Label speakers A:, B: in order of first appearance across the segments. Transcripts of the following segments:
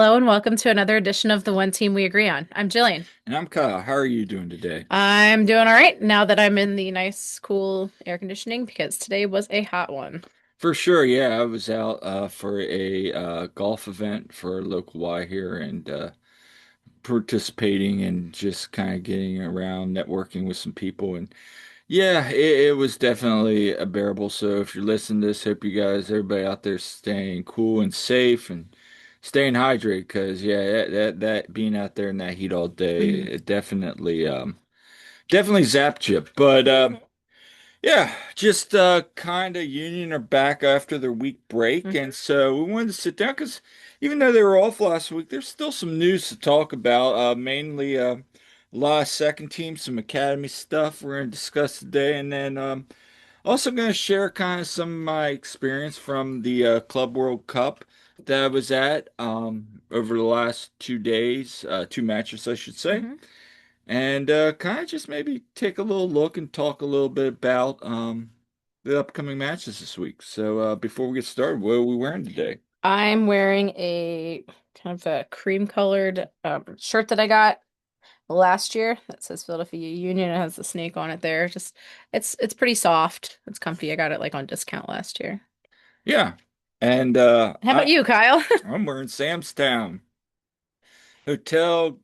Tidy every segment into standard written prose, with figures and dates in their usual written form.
A: Hello and welcome to another edition of the One Team We Agree On. I'm Jillian.
B: And I'm Kyle. How are you doing today?
A: I'm doing all right now that I'm in the nice, cool air conditioning because today was a hot one.
B: For sure, yeah. I was out for a golf event for a local Y here and participating and just kind of getting around, networking with some people. And yeah, it was definitely a bearable. So if you're listening to this, hope you guys, everybody out there staying cool and safe and staying hydrated because yeah, that being out there in that heat all day,
A: Mhm.
B: it definitely zapped you. But yeah, just kind of Union are back after their week break,
A: Mhm.
B: and so we wanted to sit down because even though they were off last week, there's still some news to talk about. Mainly a lot of second team, some academy stuff we're going to discuss today, and then also going to share kind of some of my experience from the Club World Cup that I was at over the last 2 days, two matches, I should say.
A: Mhm.
B: And kind of just maybe take a little look and talk a little bit about the upcoming matches this week. So before we get started, what are we wearing today?
A: I'm wearing a kind of a cream colored shirt that I got last year that says Philadelphia Union. It has the snake on it there. Just it's pretty soft. It's comfy. I got it like on discount last year.
B: Yeah. And
A: How about you, Kyle?
B: I'm wearing Sam's Town Hotel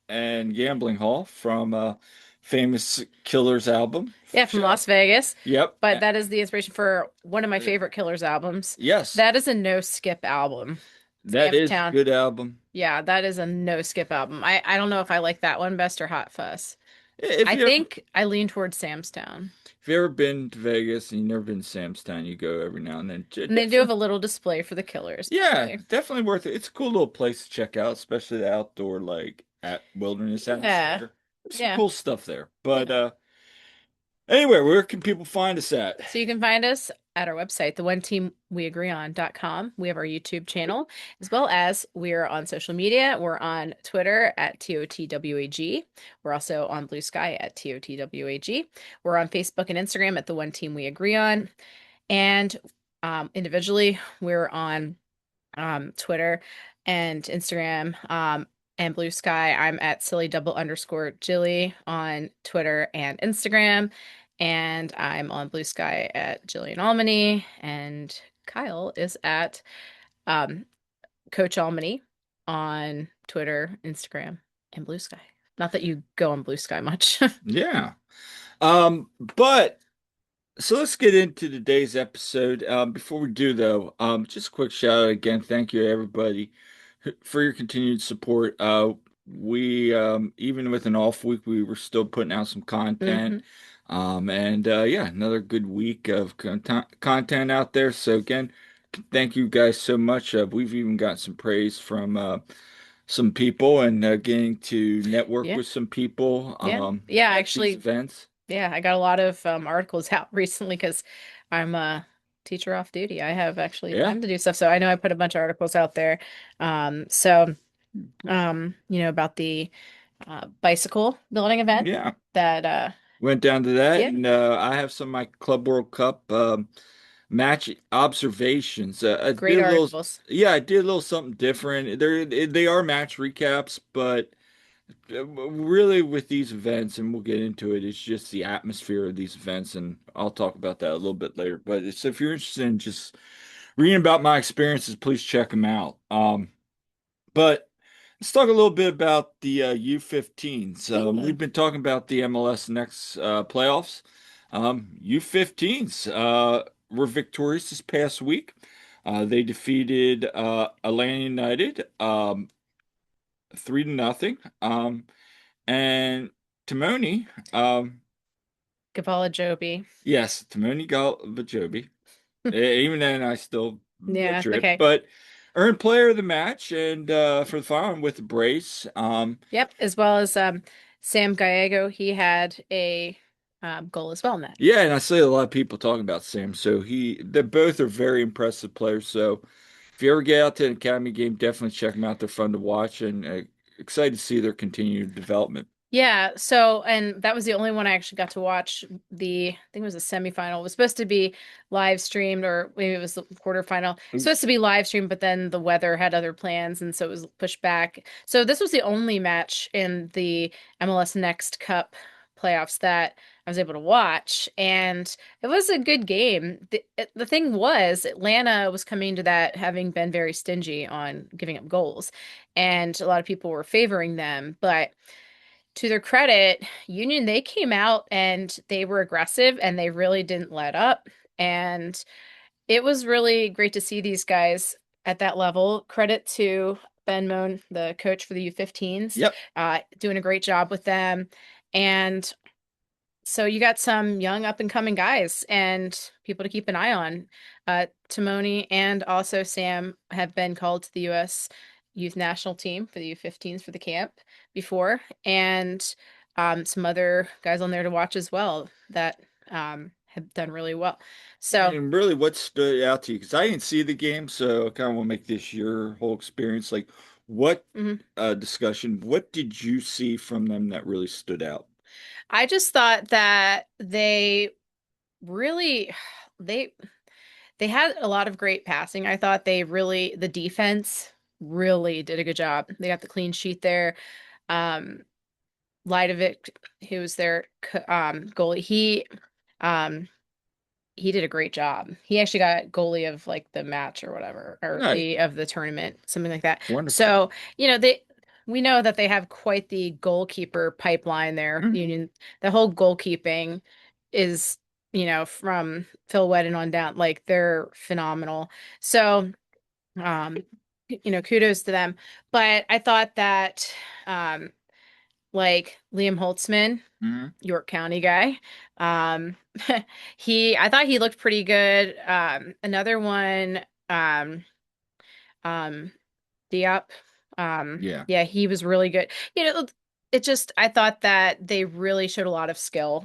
B: and Gambling Hall from famous Killers album.
A: Yeah, from Las Vegas.
B: Yep.
A: But that is the inspiration for one of my favorite Killers albums.
B: Yes,
A: That is a no skip album.
B: that
A: Sam's
B: is a
A: Town.
B: good album.
A: Yeah, that is a no skip album. I don't know if I like that one best or Hot Fuss.
B: If
A: I
B: you ever
A: think I lean towards Sam's Town.
B: if you ever been to Vegas and you've never been to Sam's Town, you go every now and then.
A: And they do have
B: Definitely.
A: a little display for the Killers
B: Yeah,
A: display.
B: definitely worth it. It's a cool little place to check out, especially the outdoor like at wilderness
A: Yeah.
B: atmosphere. There's some
A: Yeah.
B: cool stuff there. But
A: Yeah.
B: anyway, where can people find us at?
A: So you can find us at our website, theoneteamweagreeon.com. We have our YouTube channel, as well as we're on social media. We're on Twitter at TOTWAG. We're also on Blue Sky at TOTWAG. We're on Facebook and Instagram at The One Team We Agree On. And individually, we're on Twitter and Instagram and Blue Sky. I'm at silly double underscore Jilly on Twitter and Instagram. And I'm on Blue Sky at Jillian Almany. And Kyle is at um, Coach Almany on Twitter, Instagram, and Blue Sky. Not that you go on Blue Sky much.
B: Yeah. But so let's get into today's episode. Before we do though, just a quick shout out again. Thank you everybody for your continued support. We even with an off week, we were still putting out some content.
A: hmm
B: And yeah, another good week of content out there. So again, thank you guys so much. We've even got some praise from some people and getting to network
A: Yeah.
B: with some people
A: Yeah. Yeah.
B: at these
A: Actually,
B: events.
A: yeah, I got a lot of articles out recently because I'm a teacher off duty. I have actually
B: Yeah,
A: time to do stuff. So I know I put a bunch of articles out there. So about the bicycle building event
B: yeah.
A: that
B: Went down to that,
A: yeah,
B: and I have some of my Club World Cup match observations. I
A: great
B: did a little,
A: articles.
B: yeah, I did a little something different. They are match recaps, but really with these events, and we'll get into it, it's just the atmosphere of these events, and I'll talk about that a little bit later. But it's, if you're interested in just reading about my experiences, please check them out. But let's talk a little bit about the U-15's.
A: Yeah.
B: We've been talking about the MLS Next playoffs. U-15's were victorious this past week. They defeated Atlanta United 3-0. And Timoni,
A: Kavala Joby.
B: yes, Timoni Galvajobi. Even then, I still
A: Yeah,
B: butcher it,
A: okay.
B: but earned player of the match and for the final with the brace.
A: Yep, as well as Sam Gallego, he had a goal as well in that.
B: Yeah, and I see a lot of people talking about Sam. So they both are very impressive players. So if you ever get out to an academy game, definitely check them out. They're fun to watch and excited to see their continued development.
A: Yeah, so and that was the only one I actually got to watch. I think it was a semifinal. It was supposed to be live streamed, or maybe it was the quarterfinal. It was supposed to be live streamed, but then the weather had other plans, and so it was pushed back. So this was the only match in the MLS Next Cup playoffs that I was able to watch, and it was a good game. The thing was, Atlanta was coming to that having been very stingy on giving up goals, and a lot of people were favoring them, but to their credit, Union, they came out and they were aggressive and they really didn't let up. And it was really great to see these guys at that level. Credit to Ben Moan, the coach for the U-15's,
B: Yep.
A: doing a great job with them. And so you got some young up and coming guys and people to keep an eye on. Timoni and also Sam have been called to the U.S. youth national team for the U-15s for the camp before, and some other guys on there to watch as well that have done really well. So,
B: And really, what stood out to you? Because I didn't see the game, so I kind of want to make this your whole experience. Like, what
A: mhm.
B: discussion, what did you see from them that really stood out?
A: I just thought that really they they had a lot of great passing. I thought the defense really did a good job. They got the clean sheet there. Um, Lidovic, who was their goalie, um he did a great job. He actually got goalie of like the match or whatever, or
B: Right.
A: the of the tournament, something like that.
B: Wonderful.
A: So, they we know that they have quite the goalkeeper pipeline there.
B: Mhm.
A: Union, the whole goalkeeping is, from Phil Wetton on down, like they're phenomenal. So, um, kudos to them. But I thought that um like Liam Holtzman,
B: Mhm.
A: York County guy. Um, I thought he looked pretty good. Another one, um, um, Diop.
B: Yeah.
A: Yeah, he was really good. I thought that they really showed a lot of skill.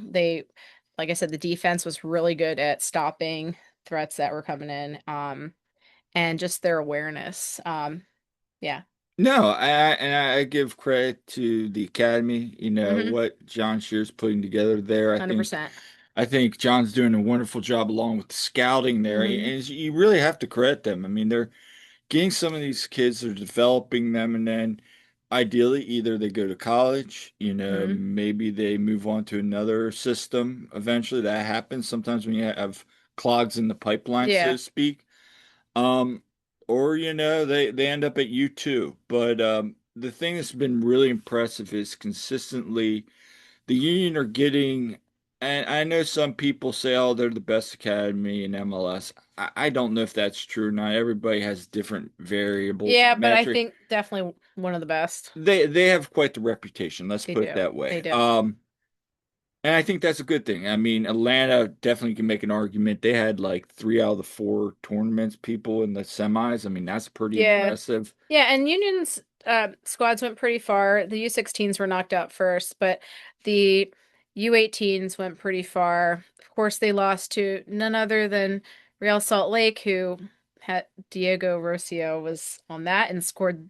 A: Like I said, the defense was really good at stopping threats that were coming in. And just their awareness. Yeah.
B: No, I give credit to the academy. You know
A: Mm-hmm.
B: what John Shear's putting together there.
A: 100%.
B: I think John's doing a wonderful job along with the scouting there,
A: Mm-hmm.
B: and you really have to credit them. I mean, they're getting some of these kids, they're developing them, and then ideally either they go to college,
A: Mm-hmm.
B: maybe they move on to another system eventually. That happens sometimes when you have clogs in the pipeline, so
A: Yeah.
B: to speak. Um, or they end up at U2. But the thing that's been really impressive is consistently the Union are getting, and I know some people say, oh, they're the best academy in MLS. I don't know if that's true or not. Everybody has different variables,
A: Yeah, but I
B: metric.
A: think definitely one of the best.
B: They have quite the reputation, let's
A: They
B: put it
A: do.
B: that
A: They
B: way.
A: do.
B: And I think that's a good thing. I mean, Atlanta definitely can make an argument. They had like three out of the four tournaments people in the semis. I mean, that's pretty
A: Yeah.
B: impressive.
A: Yeah, and Union's squads went pretty far. The U-16's were knocked out first, but the U-18's went pretty far. Of course, they lost to none other than Real Salt Lake, who had Diego Rocio was on that and scored.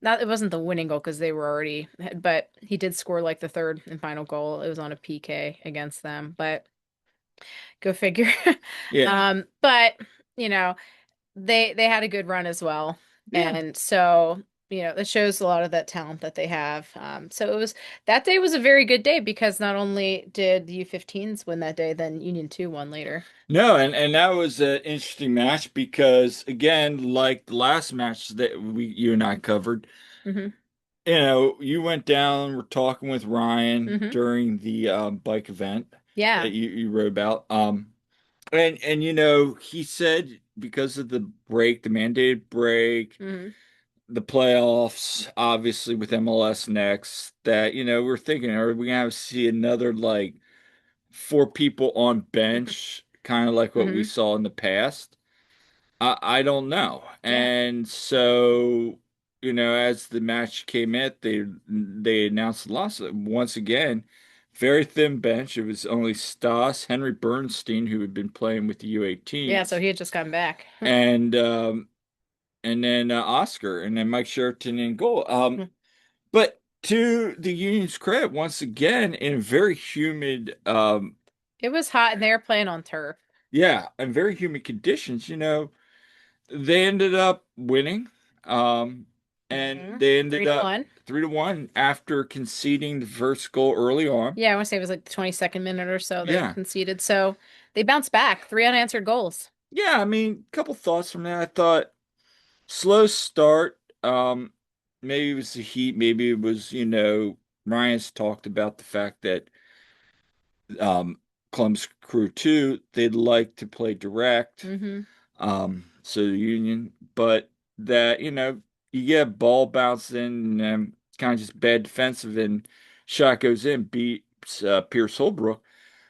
A: Not it wasn't the winning goal because they were already, but he did score like the third and final goal. It was on a PK against them, but go figure.
B: Yeah.
A: But you know. They had a good run as well.
B: Yeah.
A: And so, it shows a lot of that talent that they have. So that day was a very good day because not only did the U-15s win that day, then Union 2 won later.
B: No, and that was an interesting match because again, like the last match that you and I covered,
A: Hmm.
B: you went down, were talking with Ryan
A: Hmm.
B: during the bike event that
A: Yeah.
B: you wrote about. And he said because of the break, the mandated break,
A: Hmm.
B: the playoffs, obviously with MLS next, that we're thinking, are we gonna see another like four people on bench, kind of like what we
A: Hmm.
B: saw in the past? I don't know.
A: Yeah.
B: And so, as the match came in, they announced the loss once again. Very thin bench. It was only Stas, Henry Bernstein, who had been playing with the
A: Yeah, so
B: U18s,
A: he had just gotten back.
B: and and then Oscar, and then Mike Sheraton in goal. But To the Union's credit, once again, in very humid,
A: It was hot and they were playing on turf.
B: yeah, in very humid conditions, they ended up winning, um, and they ended
A: Three to
B: up
A: one.
B: 3-1 after conceding the first goal early on.
A: Yeah, I want to say it was like the 22nd minute or so they
B: Yeah,
A: conceded. So they bounced back, three unanswered goals.
B: yeah. I mean, a couple thoughts from that. I thought slow start. Maybe it was the heat. Maybe it was, Ryan's talked about the fact that um, Clem's crew too, they'd like to play direct.
A: Hmm.
B: So the Union, but that, you get ball bounced in and kind of just bad defensive and shot goes in, beats Pierce Holbrook.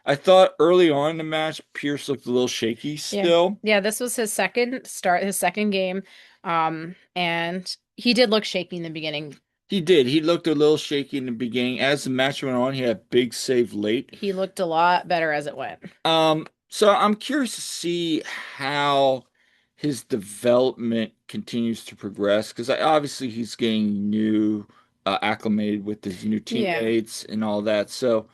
B: I thought early on in the match, Pierce looked a little shaky
A: Yeah.
B: still.
A: Yeah, this was his second start, his second game. And he did look shaky in the beginning.
B: He did. He looked a little shaky in the beginning. As the match went on, he had a big save late.
A: He looked a lot better as it went.
B: So I'm curious to see how his development continues to progress because obviously he's getting new, acclimated with his new
A: Yeah.
B: teammates and all that. So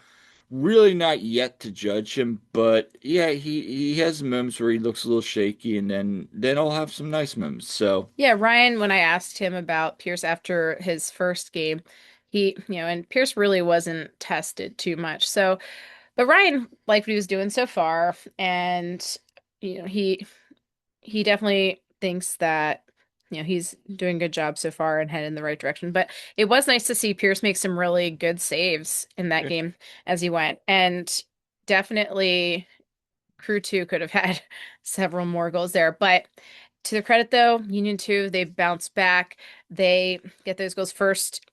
B: really not yet to judge him, but yeah, he has moments where he looks a little shaky, and then he'll have some nice moments. So
A: Yeah, Ryan, when I asked him about Pierce after his first game, and Pierce really wasn't tested too much. So, but Ryan liked what he was doing so far, and you know, he definitely thinks that he's doing a good job so far and headed in the right direction. But it was nice to see Pierce make some really good saves in that
B: yeah,
A: game as he went, and definitely Crew 2 could have had several more goals there. But to their credit, though, Union 2, they bounce back. They get those goals first,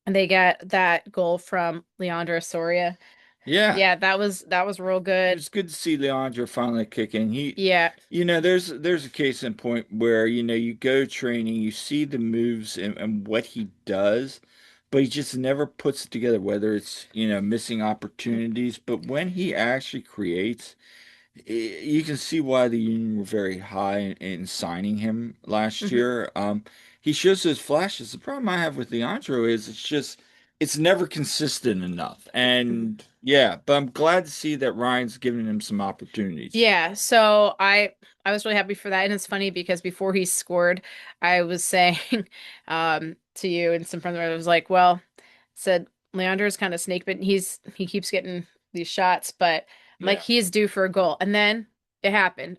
A: and they get that goal from Leandro Soria.
B: yeah.
A: Yeah, that was real
B: It
A: good.
B: was good to see Leandro finally kick in.
A: Yeah.
B: There's a case in point where, you go training, you see the moves and what he does, but he just never puts it together, whether it's, missing opportunities. But when he actually creates, you can see why the Union were very high in signing him last
A: Mhm.
B: year. He shows those flashes. The problem I have with Leandro is it's never consistent enough.
A: Mhm.
B: And yeah, but I'm glad to see that Ryan's giving him some opportunities.
A: Yeah, so I was really happy for that, and it's funny because before he scored, I was saying to you and some friends, I was like, well, said Leandro's kind of snake, but he keeps getting these shots, but I'm like
B: Yeah.
A: he's due for a goal, and then it happened.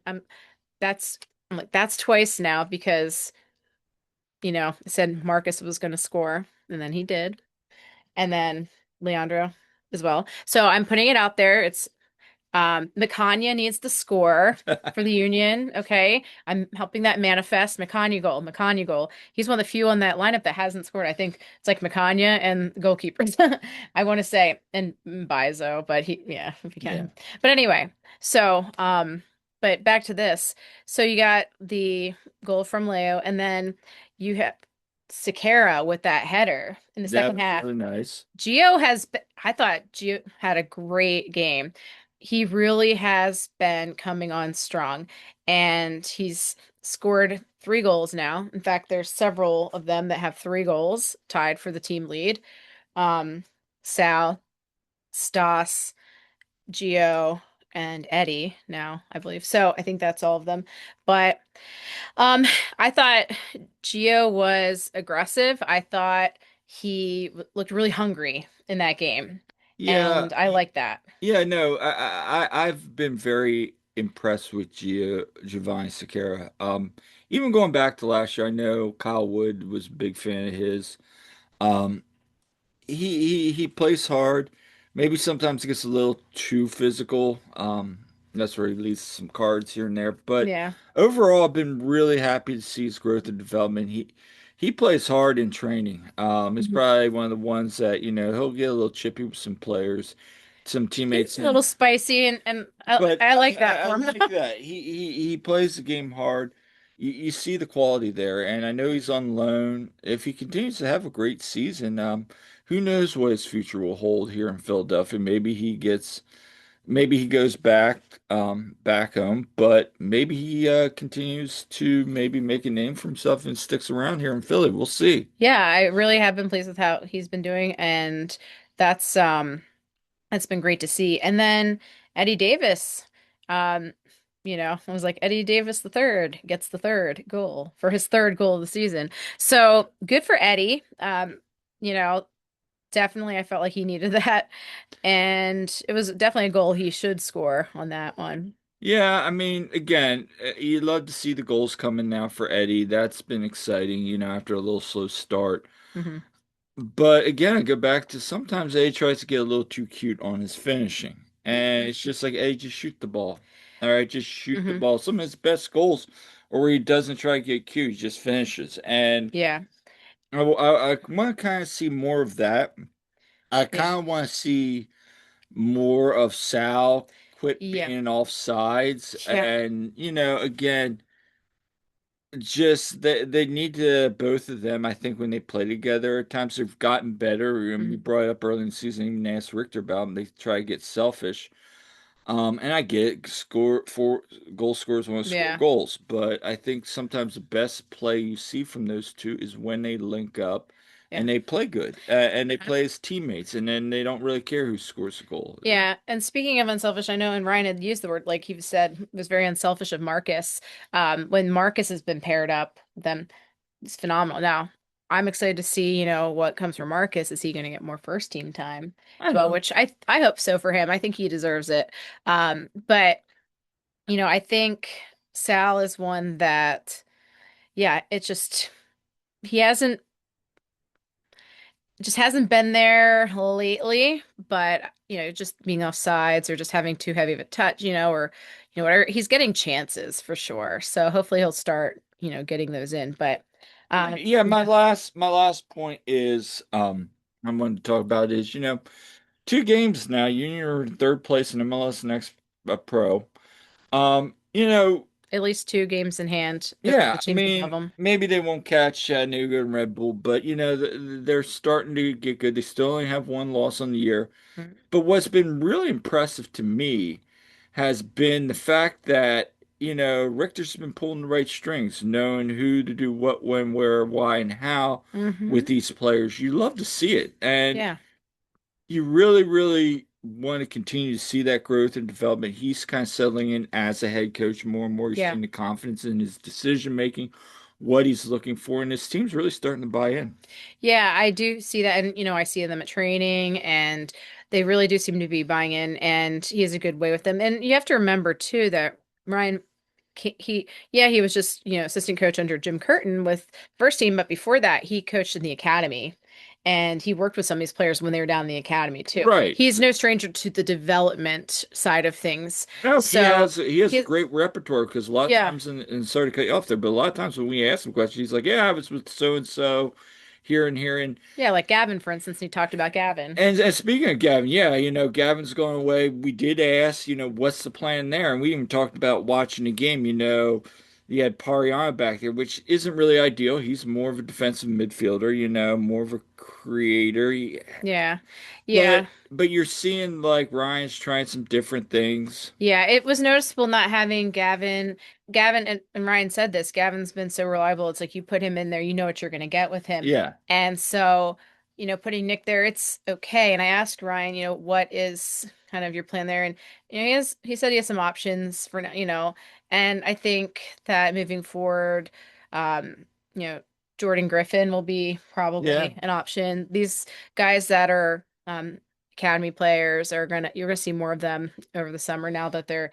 A: That's I'm like that's twice now because it said Marcus was going to score, and then he did, and then Leandro as well. So I'm putting it out there. It's Mikanya needs to score for the Union. Okay. I'm helping that manifest. Mikanya goal. Mikanya goal. He's one of the few on that lineup that hasn't scored. I think it's like Mikanya and goalkeepers. I want to say, and Bizo, but yeah, if you
B: Yeah.
A: can. But anyway, so, but back to this. So you got the goal from Leo, and then you have Sakara with that header in the
B: That
A: second
B: was
A: half.
B: really nice.
A: I thought Gio had a great game. He really has been coming on strong, and he's scored three goals now. In fact, there's several of them that have three goals tied for the team lead. Um, Sal, Stas, Gio, and Eddie now, I believe. So I think that's all of them. But um, I thought Gio was aggressive. I thought he looked really hungry in that game,
B: Yeah.
A: and I like that.
B: Yeah, no, I've been very impressed with Giovanni Sakara. Even going back to last year, I know Kyle Wood was a big fan of his. Um, he plays hard. Maybe sometimes he gets a little too physical. That's where he leaves some cards here and there. But
A: Yeah.
B: overall, I've been really happy to see his growth and development. He plays hard in training. He's
A: Mhm.
B: probably one of the ones that, he'll get a little chippy with some players, some
A: He's
B: teammates,
A: a
B: and
A: little spicy, and I,
B: but
A: I like that
B: I
A: for him.
B: like that. He plays the game hard. You see the quality there, and I know he's on loan. If he continues to have a great season, who knows what his future will hold here in Philadelphia? Maybe he gets maybe he goes back home, but maybe he continues to maybe make a name for himself and sticks around here in Philly. We'll see.
A: Yeah, I really have been pleased with how he's been doing, and that's that's been great to see. And then Eddie Davis, um, I was like Eddie Davis the third gets the third goal for his third goal of the season. So good for Eddie. You know, definitely I felt like he needed that, and it was definitely a goal he should score on that one.
B: Yeah, I mean, again, you'd love to see the goals coming now for Eddie. That's been exciting, after a little slow start.
A: Hmm.
B: But again, I go back to sometimes Eddie tries to get a little too cute on his finishing. And it's just like, Eddie, just shoot the ball. All right, just shoot the
A: Hmm.
B: ball. Some of his best goals are where he doesn't try to get cute, he just finishes. And
A: Yeah.
B: I want to kind of see more of that. I
A: Yeah.
B: kind of want to see more of Sal quit
A: Yeah.
B: being off sides.
A: Yeah.
B: And, again, just they need to both of them. I think when they play together, at times they've gotten better. And we
A: Hmm.
B: brought it up early in the season, even asked Richter about them. They try to get selfish. And I get it, score four goal scorers want to score
A: Yeah.
B: goals, but I think sometimes the best play you see from those two is when they link up
A: Yeah.
B: and they play good and they play as teammates, and then they don't really care who scores a goal.
A: Yeah, and speaking of unselfish, I know, and Ryan had used the word, like he said, it was very unselfish of Marcus. When Marcus has been paired up, then it's phenomenal. Now, I'm excited to see, what comes from Marcus. Is he going to get more first team time
B: I
A: as well?
B: know.
A: Which I hope so for him. I think he deserves it. But I think Sal is one that, yeah, it's just he hasn't just hasn't been there lately, but just being off sides or just having too heavy of a touch, or whatever, he's getting chances for sure. So hopefully he'll start, getting those in. But
B: Yeah, my
A: yeah,
B: last point is I wanted to talk about is, 2 games now. You're in third place in MLS Next Pro. You know,
A: at least two games in hand for the
B: Yeah, I
A: teams above
B: mean,
A: them.
B: maybe they won't catch Chattanooga and Red Bull, but they're starting to get good. They still only have one loss on the year. But what's been really impressive to me has been the fact that, Richter's been pulling the right strings, knowing who to do what, when, where, why, and how
A: Mm-hmm.
B: with these players. You love to see it. And
A: Yeah,
B: you really, really want to continue to see that growth and development. He's kind of settling in as a head coach more and more. He's
A: yeah.
B: seeing the confidence in his decision making, what he's looking for, and his team's really starting to buy in.
A: Yeah, I do see that. And, I see them at training and they really do seem to be buying in and he has a good way with them. And you have to remember too that Ryan, yeah, he was just, assistant coach under Jim Curtin with first team, but before that, he coached in the academy and he worked with some of these players when they were down in the academy too.
B: Right.
A: He's no stranger to the development side of things.
B: No, he
A: So,
B: has he has a
A: he,
B: great repertoire because a lot of
A: yeah,
B: times, and sorry to cut you off there, but a lot of times when we ask him questions, he's like, "Yeah, I was with so and so, here and here."
A: yeah, like Gavin, for instance, he talked about Gavin.
B: And speaking of Gavin, yeah, Gavin's going away. We did ask, what's the plan there? And we even talked about watching the game. You had Pariano back there, which isn't really ideal. He's more of a defensive midfielder, more of a creator.
A: Yeah.
B: But
A: Yeah.
B: but you're seeing like Ryan's trying some different things.
A: Yeah, it was noticeable not having Gavin. Gavin and Ryan said this. Gavin's been so reliable. It's like you put him in there, you know what you're going to get with him.
B: Yeah.
A: And so, putting Nick there, it's okay. And I asked Ryan, what is kind of your plan there? And he said he has some options for now, and I think that moving forward, you know, Jordan Griffin will be
B: Yeah.
A: probably an option. These guys that are academy players you're gonna see more of them over the summer now that they're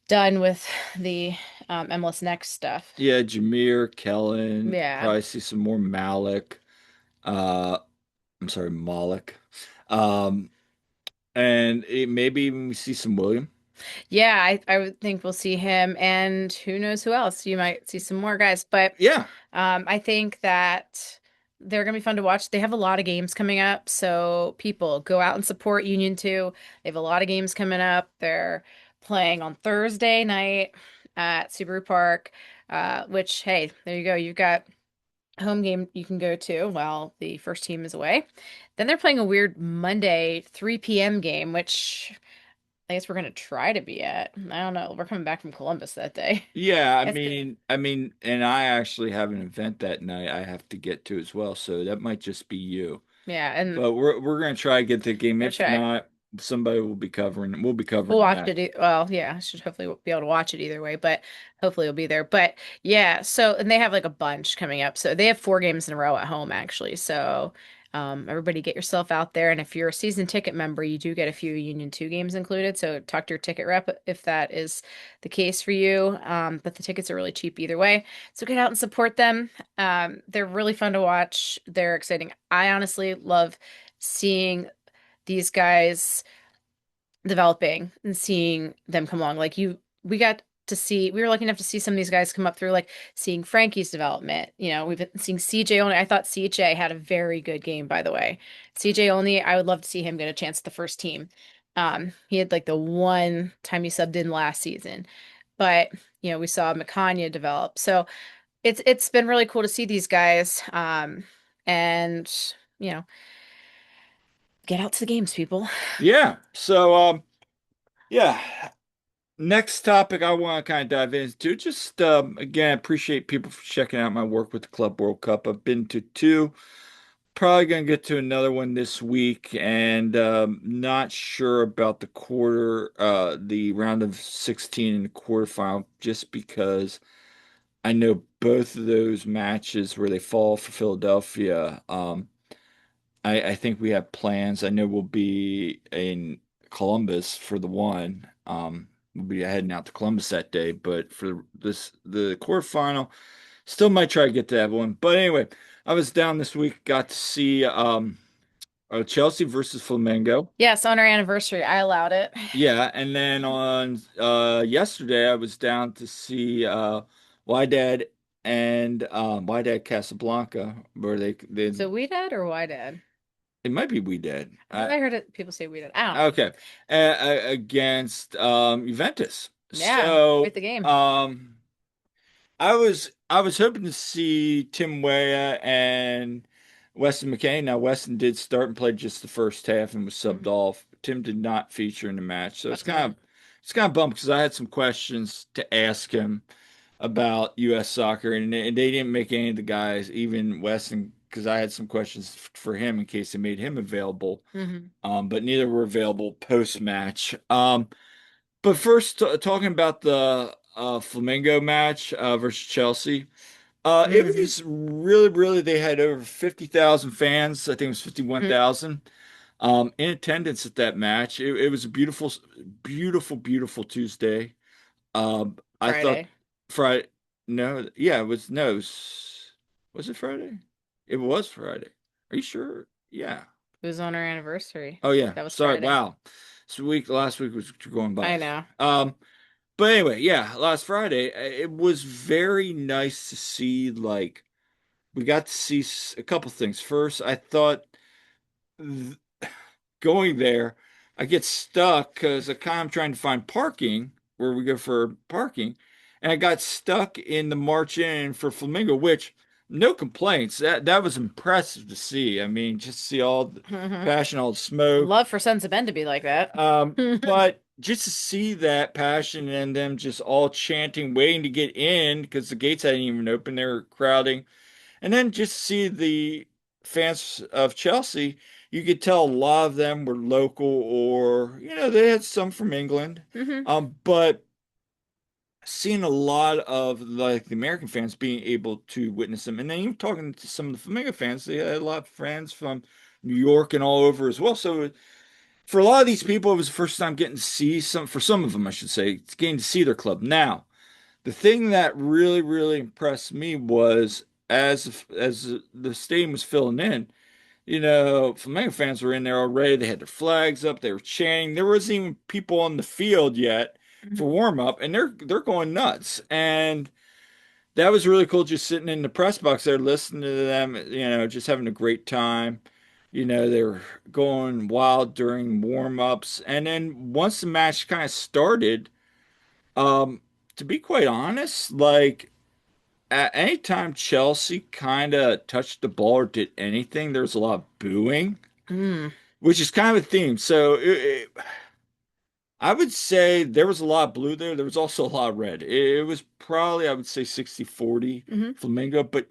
A: done with the MLS Next stuff.
B: Yeah, Jameer, Kellen,
A: Yeah.
B: probably see some more Malik. Uh I'm sorry, Malik. Um maybe even we see some William.
A: Yeah, I would think we'll see him and who knows who else. You might see some more guys, but
B: Yeah.
A: I think that they're gonna be fun to watch. They have a lot of games coming up, so people go out and support Union too. They have a lot of games coming up. They're playing on Thursday night at Subaru Park, which hey, there you go. You've got a home game you can go to while the first team is away. Then they're playing a weird Monday 3 p.m. game, which I guess we're gonna try to be at. I don't know. We're coming back from Columbus that day.
B: Yeah,
A: It's
B: and I actually have an event that night I have to get to as well, so that might just be you.
A: yeah, and
B: But we're gonna try to get the game.
A: we'll
B: If
A: try.
B: not, somebody will be covering. We'll be
A: We'll
B: covering
A: watch
B: that.
A: it. Well, yeah, I should hopefully be able to watch it either way, but hopefully we'll be there. But yeah, so and they have like a bunch coming up. So they have 4 games in a row at home actually. So everybody get yourself out there. And if you're a season ticket member, you do get a few Union 2 games included. So talk to your ticket rep if that is the case for you. But the tickets are really cheap either way. So get out and support them. They're really fun to watch. They're exciting. I honestly love seeing these guys developing and seeing them come along. We got to see, we were lucky enough to see some of these guys come up through, like seeing Frankie's development. We've been seeing CJ only. I thought CJ had a very good game, by the way. CJ only, I would love to see him get a chance at the first team. He had like the one time he subbed in last season, but we saw Makanya develop. So it's been really cool to see these guys. And you know, get out to the games, people.
B: Yeah. So yeah. Next topic I want to kind of dive into. Just again, appreciate people for checking out my work with the Club World Cup. I've been to two. Probably gonna get to another one this week, and not sure about the round of 16 in the quarterfinal, just because I know both of those matches where they fall for Philadelphia. I think we have plans. I know we'll be in Columbus for the one. We'll be heading out to Columbus that day, but for the quarterfinal, still might try to get to that one. But anyway, I was down this week, got to see Chelsea versus Flamengo.
A: Yes, on our anniversary, I allowed it.
B: Yeah, and then on yesterday I was down to see Wydad and Wydad Casablanca, where they
A: So we did or why did?
B: it might be We Did.
A: I thought I heard people say we did. I don't know.
B: Okay. Against Juventus.
A: Yeah, quite
B: So
A: the game.
B: I was hoping to see Tim Weah and Weston McKennie. Now Weston did start and played just the first half and was subbed
A: Mhm.
B: off. Tim did not feature in the match. So
A: Must have been.
B: it's kind of bummed because I had some questions to ask him about US soccer, and they didn't make any of the guys, even Weston, because I had some questions for him in case they made him available.
A: Hmm.
B: But neither were available post match. But first, talking about the Flamengo match versus Chelsea, it
A: Hmm.
B: was really, really, they had over 50,000 fans. I think it was
A: Hmm.
B: 51,000 in attendance at that match. It was a beautiful, beautiful, beautiful Tuesday. I thought
A: Friday.
B: Friday, no, yeah, it was, no, was it Friday? It was Friday. Are you sure? Yeah.
A: It was on our anniversary.
B: Oh yeah.
A: That was
B: Sorry.
A: Friday.
B: Wow. Last week was going by.
A: I know.
B: But anyway, yeah, last Friday, it was very nice to see, like, we got to see a couple things. First, I thought th going there, I get stuck because I kind of trying to find parking where we go for parking, and I got stuck in the march in for Flamingo, which no complaints. That was impressive to see. I mean, just see all the
A: Hmm.
B: passion, all the
A: Would
B: smoke.
A: love for Sons of Ben to be like that.
B: But just to see that passion and them just all chanting, waiting to get in because the gates hadn't even opened, they were crowding. And then just see the fans of Chelsea, you could tell a lot of them were local or, they had some from England.
A: Hmm.
B: But seeing a lot of like the American fans being able to witness them. And then even talking to some of the Flamingo fans, they had a lot of friends from New York and all over as well. So for a lot of these people, it was the first time getting to see for some of them, I should say, it's getting to see their club. Now, the thing that really, really impressed me was as the stadium was filling in, Flamengo fans were in there already. They had their flags up, they were chanting. There wasn't even people on the field yet for warm up, and they're going nuts. And that was really cool just sitting in the press box there listening to them, just having a great time. They were going wild during warm-ups. And then once the match kind of started, um, to be quite honest, like at any time Chelsea kind of touched the ball or did anything, there was a lot of booing,
A: Mm.
B: which is kind of a theme. So I would say there was a lot of blue there. There was also a lot of red. It was probably, I would say 60-40
A: Hmm.
B: Flamingo, but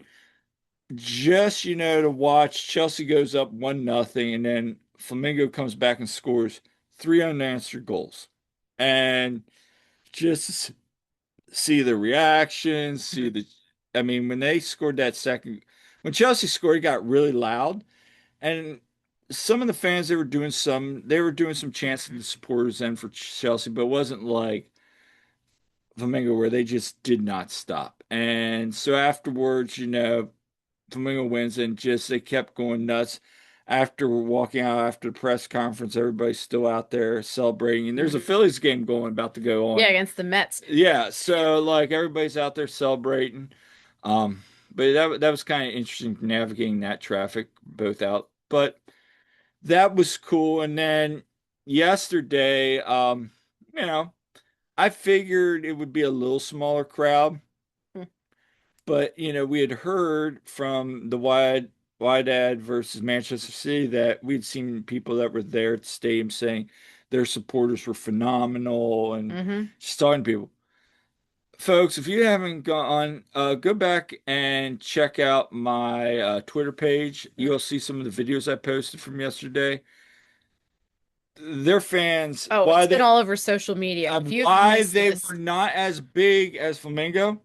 B: just, to watch Chelsea goes up 1-0, and then Flamingo comes back and scores three unanswered goals. And just see the reactions,
A: Hmm.
B: I mean, when they scored that second, when Chelsea scored, it got really loud. And some of the fans, they were doing some chants to the supporters then for Chelsea, but it wasn't like Flamengo where they just did not stop. And so afterwards, Flamengo wins and just they kept going nuts. After walking out after the press conference, everybody's still out there celebrating. And there's a
A: Hmm.
B: Phillies game going about to go
A: Yeah,
B: on.
A: against the Mets.
B: Yeah, so like everybody's out there celebrating. Um, but that was kind of interesting navigating that traffic both out. But that was cool. And then yesterday, you know, I figured it would be a little smaller crowd,
A: Hmm.
B: but we had heard from the wide ad versus Manchester City that we'd seen people that were there at the stadium saying their supporters were phenomenal and
A: Hmm.
B: just talking to people. Folks, if you haven't gone, go back and check out my Twitter page. You'll see some of the videos I posted from yesterday. Their fans,
A: Oh, it's been all over social media. If you've
B: why
A: missed
B: they were
A: this,
B: not as big as Flamingo,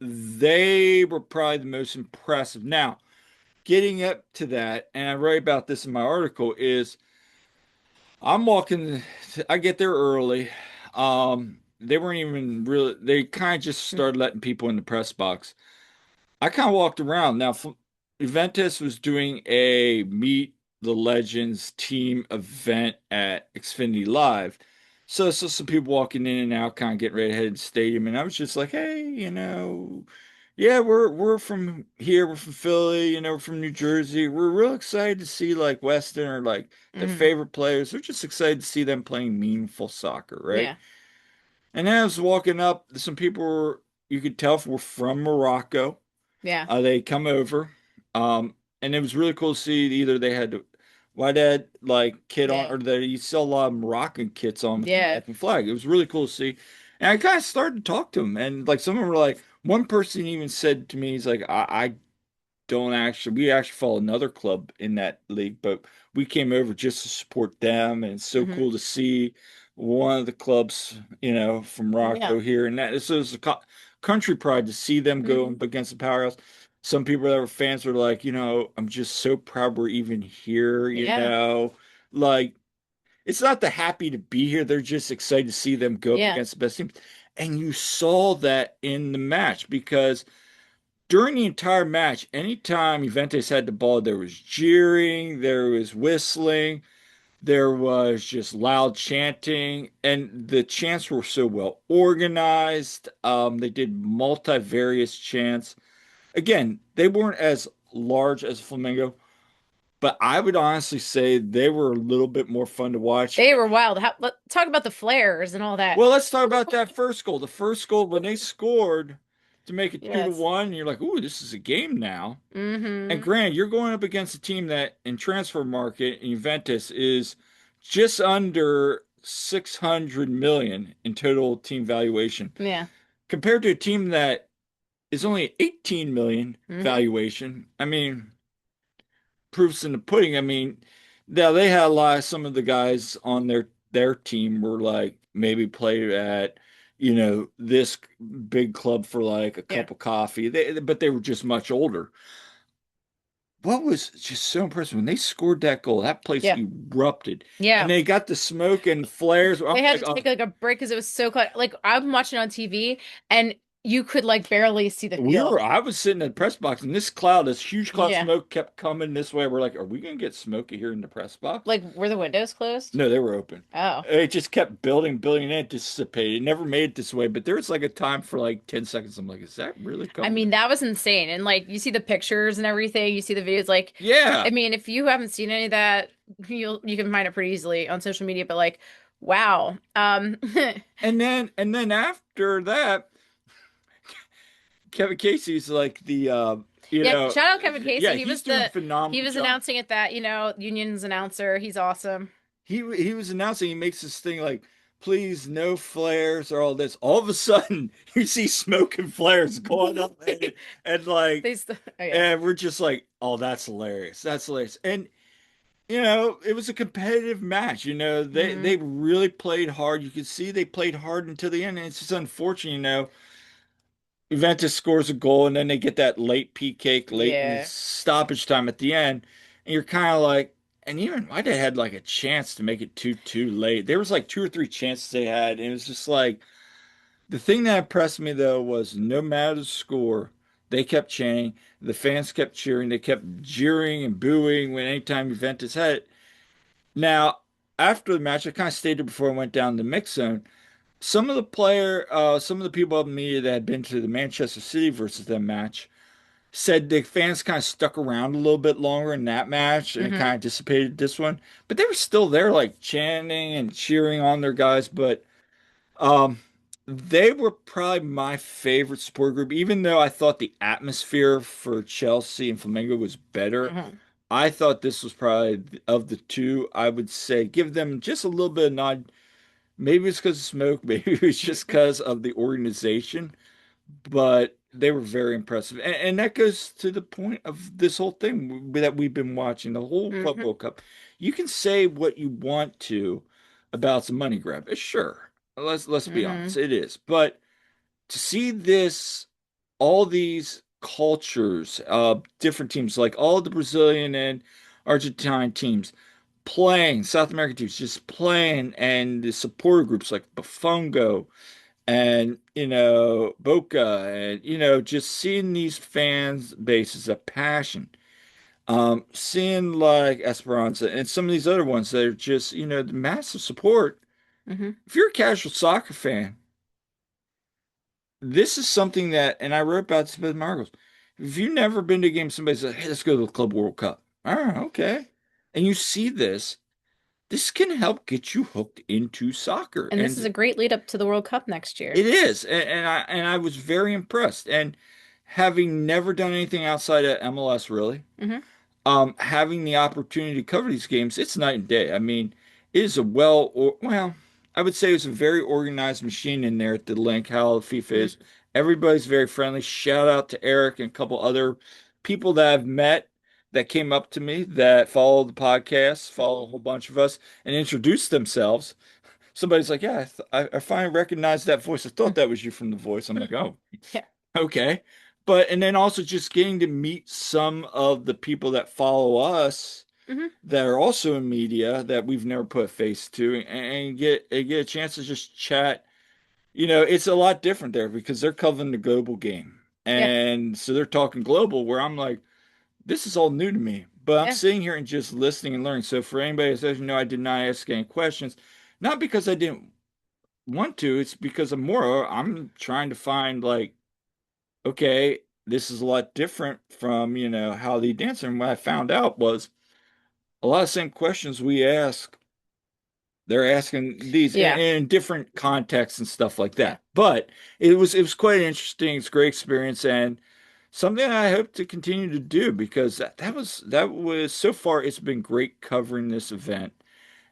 B: they were probably the most impressive. Now, getting up to that, and I write about this in my article, is I'm walking, I get there early. They weren't even really, they kind of just
A: hmm,
B: started letting people in the press box. I kind of walked around. Now, Juventus was doing a Meet the Legends team event at Xfinity Live. So some people walking in and out, kind of getting ready to head to the stadium, and I was just like, hey, yeah, we're from here, we're from Philly, we're from New Jersey. We're real excited to see like Weston or like their
A: hmm,
B: favorite players. We're just excited to see them playing meaningful soccer, right?
A: yeah,
B: And then I was walking up, some people you could tell were from Morocco.
A: yeah,
B: They come over, and it was really cool to see either they had white dad like kit on,
A: yeah,
B: or you saw a lot of Moroccan kits on with the
A: yeah.
B: Moroccan flag. It was really cool to see, and I kind of started to talk to them, and like some of them were like, one person even said to me, he's like, I don't actually, we actually follow another club in that league, but we came over just to support them, and it's so
A: Hmm.
B: cool to see one of the clubs, from
A: Yeah.
B: Morocco here, and that so it's a country pride to see them go
A: Hmm.
B: up against the powerhouse. Some people that were fans were like, I'm just so proud we're even here,
A: Yeah.
B: like it's not the happy to be here, they're just excited to see them go up
A: Yeah.
B: against the best team. And you saw that in the match because during the entire match, anytime Juventus had the ball, there was jeering, there was whistling, there was just loud chanting, and the chants were so well organized. They did multivarious chants. Again, they weren't as large as Flamingo, but I would honestly say they were a little bit more fun to watch.
A: They were wild. Talk about the flares and all that.
B: Well, let's talk about that first goal. The first goal, when they scored to make it 2 to
A: Yes.
B: 1, you're like, ooh, this is a game now. And
A: Hmm.
B: granted, you're going up against a team that in transfer market, Juventus, is just under 600 million in total team valuation,
A: Yeah.
B: compared to a team that is only 18 million
A: Hmm.
B: valuation. I mean, proofs in the pudding. I mean, now they had a lot of some of the guys on their team were like maybe played at this big club for like a
A: Yeah.
B: cup of coffee. But they were just much older. What was just so impressive when they scored that goal, that place
A: Yeah.
B: erupted, and
A: Yeah.
B: they got the smoke and flares. I'm
A: They had
B: like,
A: to
B: oh,
A: take like a break because it was so close. Like I'm watching on TV and you could like barely see the field.
B: I was sitting in the press box, and this huge cloud of
A: Yeah.
B: smoke kept coming this way. We're like, are we gonna get smoky here in the press box?
A: Like were the windows closed?
B: No, they were open.
A: Oh.
B: It just kept building, and it dissipated. It never made it this way, but there was like a time for like 10 seconds. I'm like, is that really
A: I
B: coming?
A: mean, that was insane. And like you see the pictures and everything, you see the videos like
B: Yeah.
A: I mean, if you haven't seen any of that, you can find it pretty easily on social media, but like wow.
B: And then after that, Kevin Casey's like
A: Yeah, shout out Kevin
B: yeah,
A: Casey.
B: he's doing a
A: He
B: phenomenal
A: was
B: job.
A: announcing at that, Union's announcer. He's awesome.
B: He was announcing he makes this thing like please, no flares or all this. All of a sudden, you see smoke and flares going up, and like,
A: Oh yeah.
B: and we're just like, oh, that's hilarious. That's hilarious. And it was a competitive match. They
A: Hmm.
B: really played hard. You could see they played hard until the end, and it's just unfortunate. Juventus scores a goal, and then they get that late PK late in the
A: Yeah.
B: stoppage time at the end, and you're kind of like, and even why they had like a chance to make it 2-2 late. There was like two or three chances they had, and it was just like the thing that impressed me though was no matter the score, they kept chanting, the fans kept cheering, they kept jeering and booing when anytime Juventus had it. Now, after the match, I kind of stayed there before I went down the mix zone. Some of the people in the media that had been to the Manchester City versus them match said the fans kind of stuck around a little bit longer in that match and it
A: Hmm.
B: kind of dissipated this one. But they were still there, like chanting and cheering on their guys. But um, they were probably my favorite support group, even though I thought the atmosphere for Chelsea and Flamengo was better.
A: Hmm.
B: I thought this was probably of the two, I would say give them just a little bit of nod. Maybe it's because of smoke, maybe it's just because of the organization, but they were very impressive. And that goes to the point of this whole thing that we've been watching, the whole Club
A: Hmm.
B: World Cup. You can say what you want to about some money grab. Sure. Let's be honest,
A: Hmm.
B: it is. But to see this, all these cultures, different teams, like all the Brazilian and Argentine teams playing, South American teams just playing, and the supporter groups like Bufongo and Boca, and just seeing these fans bases of passion. Seeing like Esperanza and some of these other ones that are just, the massive support.
A: Hmm.
B: If you're a casual soccer fan, this is something that, and I wrote about this with Margos. If you've never been to a game, somebody says, "Hey, let's go to the Club World Cup." All right, okay. And you see this can help get you hooked into soccer.
A: And this is
B: And
A: a great lead up to the World Cup next year.
B: it is. And I was very impressed. And having never done anything outside of MLS really,
A: Hmm.
B: having the opportunity to cover these games, it's night and day. I mean, it is well, I would say it's a very organized machine in there at the link, how FIFA is.
A: Hmm.
B: Everybody's very friendly. Shout out to Eric and a couple other people that I've met that came up to me that follow the podcast, follow a whole bunch of us, and introduced themselves. Somebody's like, "Yeah, I finally recognized that voice. I thought that was you from The Voice." I'm like, "Oh,
A: Yeah.
B: okay." But and then also just getting to meet some of the people that follow us
A: Hmm.
B: that are also in media that we've never put a face to, and get a chance to just chat. It's a lot different there because they're covering the global game,
A: Yeah.
B: and so they're talking global. Where I'm like, this is all new to me, but I'm
A: Yeah.
B: sitting here and just listening and learning. So for anybody that says, I did not ask any questions, not because I didn't want to, it's because I'm trying to find like, okay, this is a lot different from, how they dance. And what I found out was a lot of the same questions we ask, they're asking these
A: Yeah.
B: in different contexts and stuff like
A: Yeah.
B: that. But it was quite interesting. It's a great experience and something I hope to continue to do because that was so far it's been great covering this event.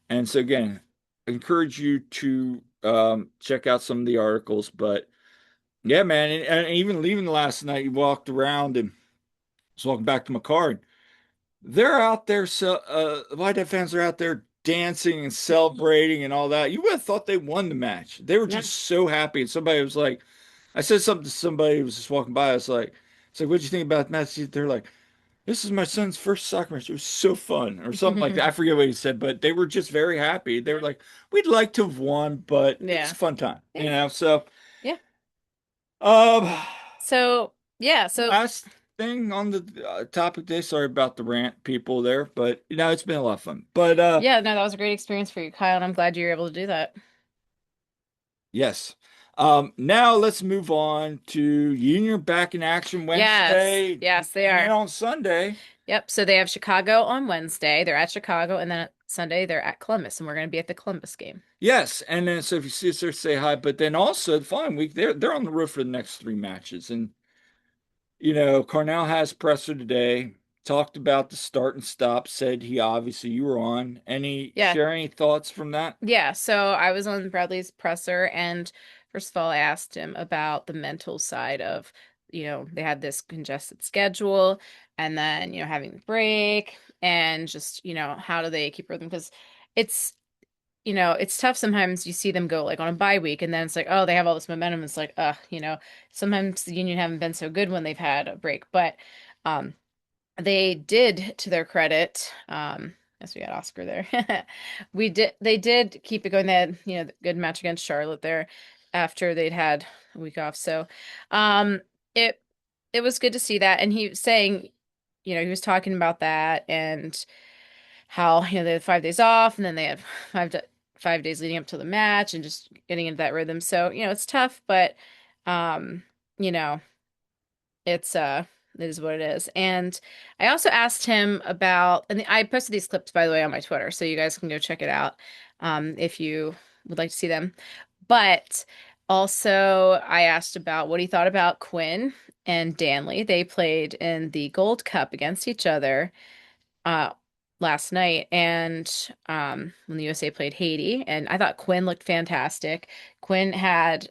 B: And so again, encourage you to check out some of the articles. But yeah, man, and even leaving last night, you walked around and was walking back to my car. And they're out there, so the White Hat fans are out there dancing and celebrating and all that. You would have thought they won the match. They were
A: Yeah.
B: just so happy. And somebody was like, I said something to somebody who was just walking by. I was like, it's like, what'd you think about the match? They're like, this is my son's first soccer match. It was so fun, or something like that. I forget what he said, but they were just very happy. They were like, we'd like to have won, but it was
A: Yeah.
B: a fun time,
A: Yeah.
B: So,
A: Yeah.
B: um,
A: So, yeah. So,
B: last thing on the topic today. Sorry about the rant, people there, but it's been a lot of fun. But
A: yeah, no, that was a great experience for you, Kyle, and I'm glad you were able to do that.
B: yes. Now let's move on to Union back in action
A: Yes.
B: Wednesday,
A: Yes, they
B: and then
A: are.
B: on Sunday.
A: Yep. So they have Chicago on Wednesday. They're at Chicago, and then Sunday they're at Columbus, and we're going to be at the Columbus game.
B: Yes, and then so if you see us there, say hi. But then also the following week, they're on the road for the next three matches, and Cornell has presser today. talked about the start and stop, said he obviously you were on. Any
A: Yeah.
B: share any thoughts from that?
A: Yeah, so I was on Bradley's presser, and first of all, I asked him about the mental side of, they had this congested schedule, and then, having the break, and just, how do they keep rhythm? Because it's, it's tough sometimes. You see them go like on a bye week, and then it's like, oh, they have all this momentum. It's like, sometimes the Union haven't been so good when they've had a break, but um, they did, to their credit, yes, we got Oscar there. They did keep it going. They had, the good match against Charlotte there after they'd had a week off. So, um, it it was good to see that. And he was saying, he was talking about that and how, they had 5 days off and then they had 5 days leading up to the match and just getting into that rhythm. So, it's tough, but um, you know, it's it is what it is. And I also asked him about, and I posted these clips by the way on my Twitter, so you guys can go check it out if you would like to see them. But also I asked about what he thought about Quinn and Danley. They played in the Gold Cup against each other uh last night, and when the USA played Haiti, and I thought Quinn looked fantastic. Quinn had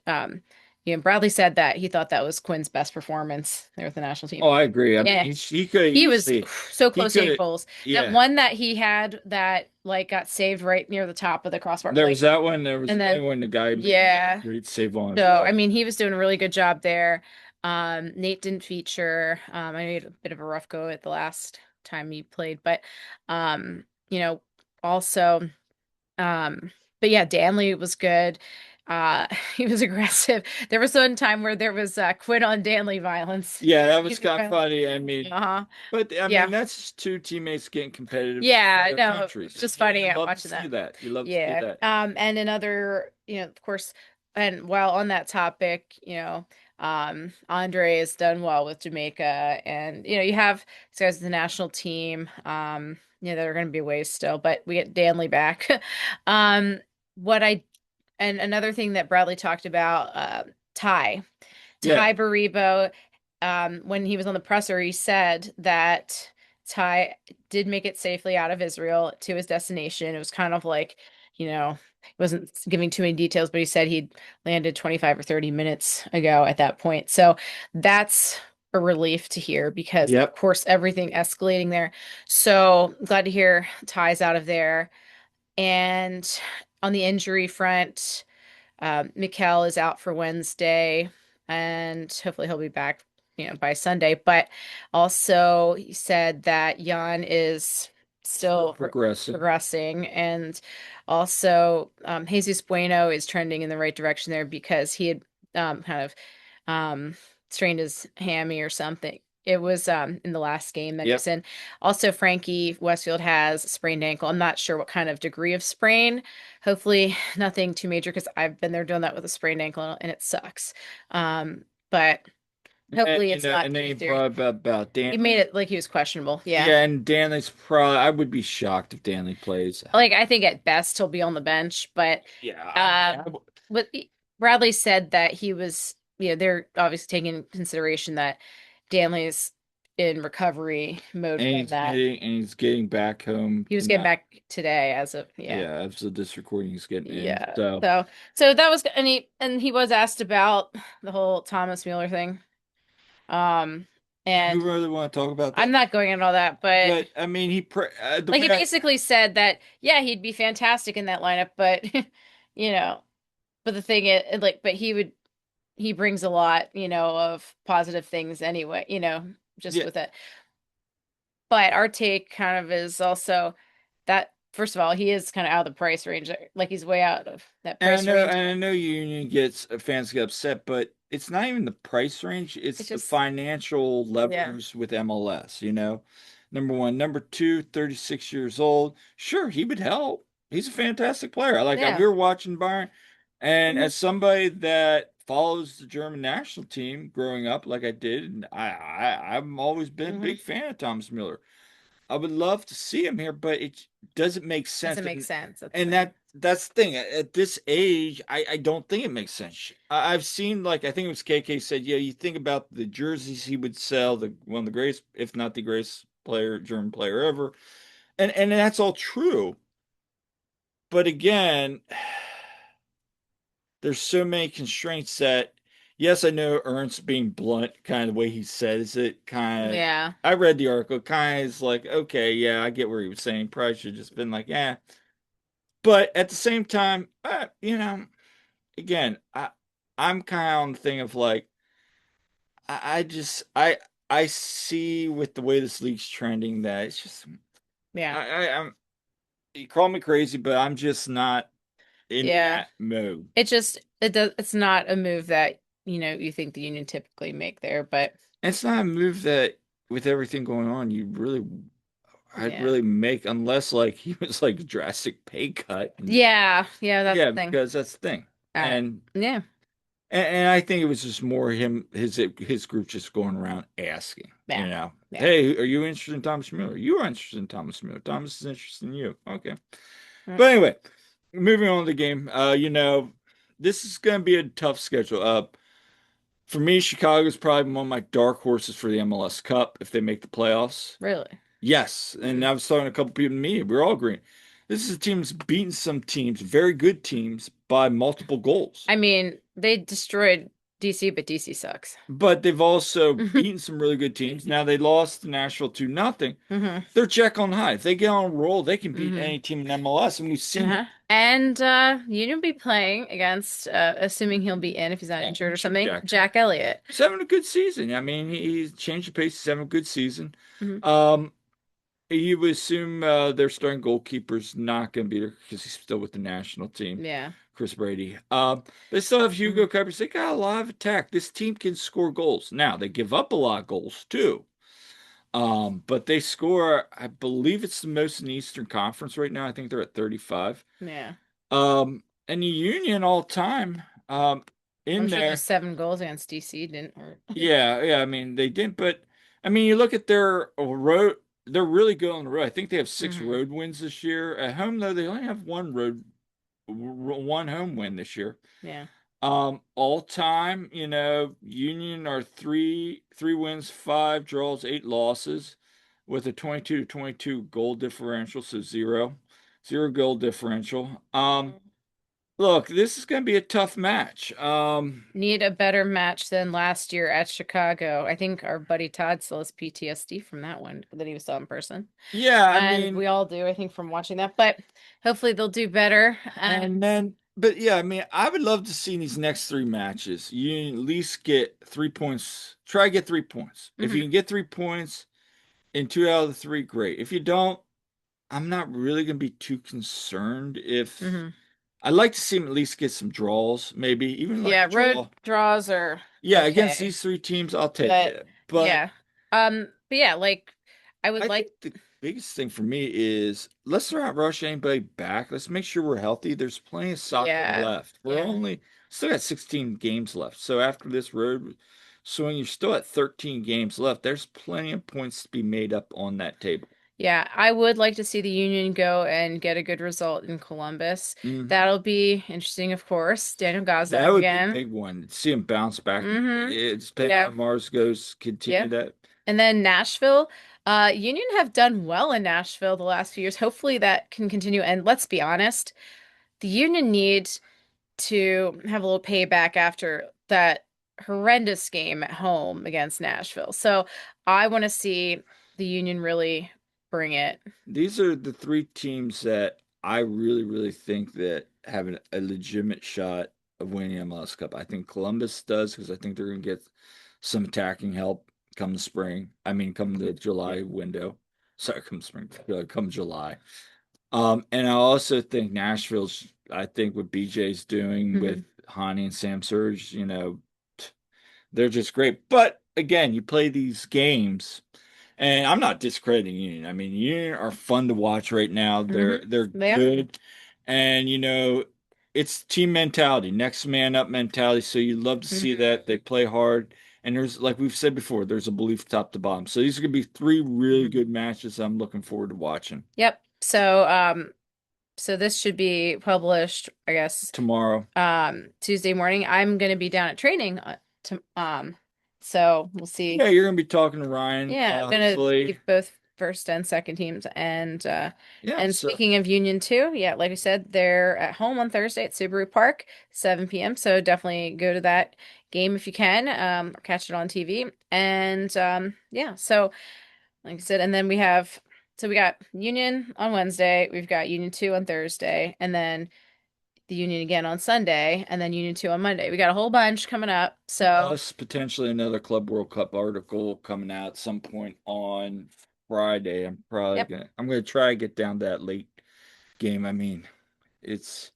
A: Bradley said that he thought that was Quinn's best performance there with the national team.
B: Oh, I agree. I mean,
A: Yeah,
B: he could have
A: he was
B: easily,
A: so
B: he
A: close to
B: could
A: eight
B: have,
A: goals. That
B: yeah.
A: one that he had that like got saved right near the top of the crossbar,
B: There was
A: like,
B: that one. There was
A: and
B: another
A: then
B: one. The guy made
A: yeah.
B: a great save on
A: So,
B: as
A: I
B: well.
A: mean, he was doing a really good job there. Nate didn't feature. I know he had a bit of a rough go at the last time he played, but you know, also, um, but yeah, Danley was good. Uh, he was aggressive. There was one time where there was quit on Danley violence.
B: Yeah, that was
A: Teammate
B: kind of
A: violence.
B: funny. I mean,
A: Uh-huh.
B: but I mean,
A: Yeah.
B: that's just two teammates getting competitive for
A: Yeah,
B: their
A: no, it's
B: countries.
A: just funny
B: You love to
A: watching
B: see
A: that.
B: that. You love to see
A: Yeah.
B: that.
A: And another, of course, and while on that topic, Andre has done well with Jamaica, and you have these guys in the national team, that are going to be ways still, but we get Danley back. Um, what I and another thing that Bradley talked about, Ty.
B: Yeah.
A: Ty Baribo, when he was on the presser, he said that Ty did make it safely out of Israel to his destination. It was kind of like, he wasn't giving too many details, but he said he'd landed 25 or 30 minutes ago at that point. So that's a relief to hear because, of
B: Yep.
A: course, everything escalating there. So glad to hear Ty's out of there. And on the injury front, Mikkel is out for Wednesday, and hopefully he'll be back, by Sunday. But also, he said that Jan is
B: Still
A: still
B: progressing.
A: progressing, and also Jesus Bueno is trending in the right direction there because he had kind of strained his hammy or something. It was in the last game that he was
B: Yep.
A: in. Also, Frankie Westfield has a sprained ankle. I'm not sure what kind of degree of sprain. Hopefully, nothing too major because I've been there doing that with a sprained ankle and it sucks. But
B: And
A: hopefully, it's not
B: and then
A: too
B: you
A: serious.
B: brought up about
A: He made
B: Danley.
A: it like he was questionable. Yeah.
B: Yeah, and Danley's probably I would be shocked if Danley plays.
A: Like, I think at best he'll be on the bench, but
B: Yeah,
A: uh, but Bradley said that he was, they're obviously taking into consideration that Danley's in recovery mode from that.
B: and he's getting back home
A: He was getting
B: tonight.
A: back today as of, yeah.
B: Yeah, as of this recording, he's getting in.
A: Yeah.
B: So,
A: So that was, and he was asked about the whole Thomas Mueller thing. Um,
B: do you
A: and
B: really want to talk about
A: I'm
B: that?
A: not going into all that, but
B: But I mean, the
A: like
B: way
A: he basically said that, yeah, he'd be fantastic in that lineup, but you know, but the thing is, like, but he brings a lot, of positive things anyway, just
B: yeah,
A: with it. But our take kind of is also that, first of all, he is kind of out of the price range. Like, he's way out of that price range.
B: and I know Union gets fans get upset, but it's not even the price range; it's
A: It's
B: the
A: just,
B: financial
A: yeah,
B: levers with MLS. Number one, number two, 36 years old. Sure, he would help. He's a fantastic player.
A: yeah.
B: We were watching Bayern, and
A: Mhm.
B: as somebody that follows the German national team growing up, like I did, and I've always been a
A: Mhm.
B: big fan of Thomas Miller. I would love to see him here, but it doesn't make sense.
A: Doesn't make sense. That's the
B: And
A: thing.
B: that's the thing. At this age, I don't think it makes sense. I've seen like I think it was KK said, yeah, you think about the jerseys he would sell, the one of the greatest, if not the greatest player, German player ever. And that's all true. But again, there's so many constraints that, yes, I know Ernst being blunt, kind of the way he says it, kind of.
A: Yeah.
B: I read the article, kind of is like, okay, yeah, I get where he was saying. Probably should have just been like, yeah. But at the same time, again, I'm kind of on the thing of like, I just I see with the way this league's trending that it's just
A: Yeah.
B: I'm you call me crazy, but I'm just not in
A: Yeah.
B: that mode.
A: It's not a move that, you think the Union typically make there, but
B: It's not a move that with everything going on, I'd
A: yeah.
B: really make unless like he was like a drastic pay cut and
A: Yeah, yeah, that's
B: yeah,
A: the thing.
B: because that's the thing.
A: All right.
B: And
A: Yeah.
B: and I think it was just more his group just going around asking,
A: Yeah. Yeah.
B: hey, are you interested in Thomas Miller? You are interested in Thomas Miller. Thomas is interested in you. Okay.
A: Mm.
B: But anyway, moving on to the game. This is gonna be a tough schedule. For me, Chicago is probably one of my dark horses for the MLS Cup if they make the playoffs.
A: Really?
B: Yes, and
A: Mm.
B: I was talking to a couple people in the media. We're all agreeing. This is a team that's beaten some teams, very good teams, by multiple goals.
A: I mean, they destroyed DC, but DC sucks.
B: But they've also beaten some really good teams. Now they lost to Nashville 2-0.
A: Hmm.
B: They're Jack on high. If they get on a roll, they can beat
A: Hmm.
B: any team in MLS, and we've seen it.
A: Uh-huh. And Union be playing against, assuming he'll be in if he's not
B: Yeah,
A: injured or something,
B: Jack.
A: Jack Elliott.
B: He's having a good season. I mean, he's changed the pace. He's having a good season.
A: Hmm.
B: Um, you would assume their starting goalkeeper's not going to be there because he's still with the national team,
A: Yeah.
B: Chris Brady. They still have
A: Hmm.
B: Hugo Kuipers. They got a lot of attack. This team can score goals. Now they give up a lot of goals too. But they score, I believe it's the most in the Eastern Conference right now. I think they're at 35.
A: Yeah.
B: And the Union all time,
A: I'm
B: in
A: sure those
B: there.
A: 7 goals against DC didn't hurt.
B: Yeah, yeah. I mean, they didn't, but I mean, you look at their road. They're really good on the road. I think they have six
A: Hmm.
B: road wins this year. At home, though, they only have one home win this year.
A: Yeah.
B: All time, Union are three wins, five draws, eight losses, with a 22 to 22 goal differential, so zero goal differential. Look, this is going to be a tough match.
A: Need a better match than last year at Chicago. I think our buddy Todd still has PTSD from that one that he was saw in person.
B: Yeah, I
A: And
B: mean,
A: we all do, I think, from watching that. But hopefully they'll do better.
B: and then, but yeah, I mean, I would love to see these next three matches. You at least get 3 points. Try to get 3 points. If you
A: Mhm.
B: can get 3 points in two out of the three, great. If you don't, I'm not really going to be too concerned if
A: Hmm.
B: I'd like to see them at least get some draws, maybe even like a
A: Yeah, road
B: draw.
A: draws are
B: Yeah, against
A: okay.
B: these three teams, I'll take
A: But
B: it. But
A: yeah. But yeah, like I would
B: I
A: like
B: think the biggest thing for me is let's not rush anybody back. Let's make sure we're healthy. There's plenty of soccer
A: yeah.
B: left. We're
A: Yeah.
B: only still got 16 games left. So after this road swing, you're still at 13 games left. There's plenty of points to be made up on that table.
A: Yeah, I would like to see the Union go and get a good result in Columbus.
B: Mhm.
A: That'll be interesting, of course. Daniel
B: That
A: Gazdag
B: would be a
A: again.
B: big one. See him bounce back.
A: Mm-hmm.
B: It's depending
A: Yeah.
B: on how Mars goes, continue
A: Yeah.
B: that.
A: And then Nashville. Union have done well in Nashville the last few years. Hopefully that can continue. And let's be honest, the Union need to have a little payback after that horrendous game at home against Nashville. So I want to see the Union really bring it.
B: These are the three teams that I really, really think that have a legitimate shot of winning MLS Cup. I think Columbus does because I think they're going to get some attacking help come the spring. I mean, come the July window. Sorry, come spring, come July. And I also think Nashville's. I think what BJ's doing with
A: Hmm.
B: Hani and Sam Surge, they're just great. But again, you play these games. And I'm not discrediting Union. I mean, Union are fun to watch right now.
A: Hmm.
B: They're
A: They are.
B: good, and it's team mentality, next man up mentality. So you love to see
A: Hmm.
B: that they play hard. And there's, like we've said before, there's a belief top to bottom. So these are gonna be three really
A: Hmm.
B: good matches I'm looking forward to watching
A: Yep. So this should be published, I guess,
B: tomorrow.
A: Tuesday morning. I'm gonna be down at training to so we'll see.
B: Yeah, you're gonna be talking to Ryan,
A: Yeah, I'm gonna
B: hopefully.
A: leave both. first and second teams.
B: Yeah,
A: And
B: so
A: speaking of Union too, yeah, like I said, they're at home on Thursday at Subaru Park, 7 p.m. So definitely go to that game if you can, or catch it on TV. And yeah, so like I said, and then we got Union on Wednesday, we've got Union 2 on Thursday, and then the Union again on Sunday, and then Union 2 on Monday. We got a whole bunch coming up. So
B: plus potentially another Club World Cup article coming out at some point on Friday.
A: yep.
B: I'm gonna try to get down to that late game. I mean, it's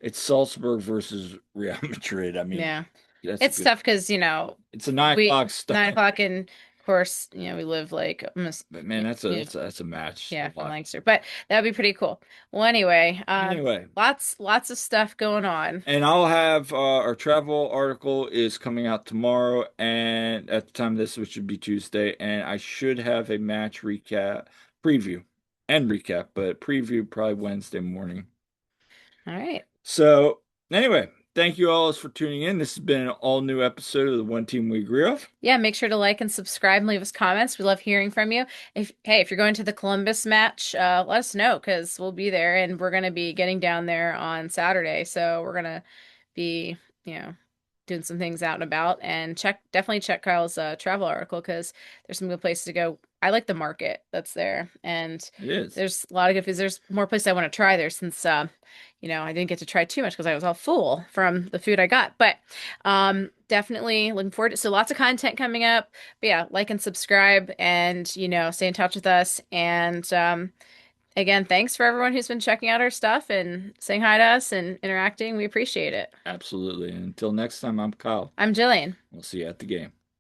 B: it's Salzburg versus Real Madrid. I mean,
A: Yeah.
B: that's a
A: It's
B: good.
A: tough because,
B: It's a 9 o'clock start.
A: 9 o'clock, and of course, we live like almost,
B: But man,
A: yeah,
B: that's a match to
A: yeah, from
B: watch.
A: Lancaster. But that'd be pretty cool. Well, anyway,
B: Anyway,
A: lots of stuff going on.
B: and I'll have our travel article is coming out tomorrow, and at the time of this, which should be Tuesday, and I should have a match recap, preview, and recap, but preview probably Wednesday morning.
A: All right.
B: So anyway, thank you all for tuning in. This has been an all new episode of the One Team We Agree of.
A: Yeah, make sure to like and subscribe and leave us comments. We love hearing from you. If you're going to the Columbus match, let us know because we'll be there and we're gonna be getting down there on Saturday. So we're gonna be, you know, doing some things out and about, and definitely check Kyle's travel article because there's some good places to go. I like the market that's there, and
B: It is.
A: there's a lot of good foods. There's more places I want to try there since I didn't get to try too much because I was all full from the food I got. But definitely looking forward to, so lots of content coming up. But yeah, like and subscribe, and stay in touch with us. And again, thanks for everyone who's been checking out our stuff and saying hi to us and interacting. We appreciate it.
B: Absolutely. And until next time, I'm Kyle.
A: I'm Jillian.
B: We'll see you at the game.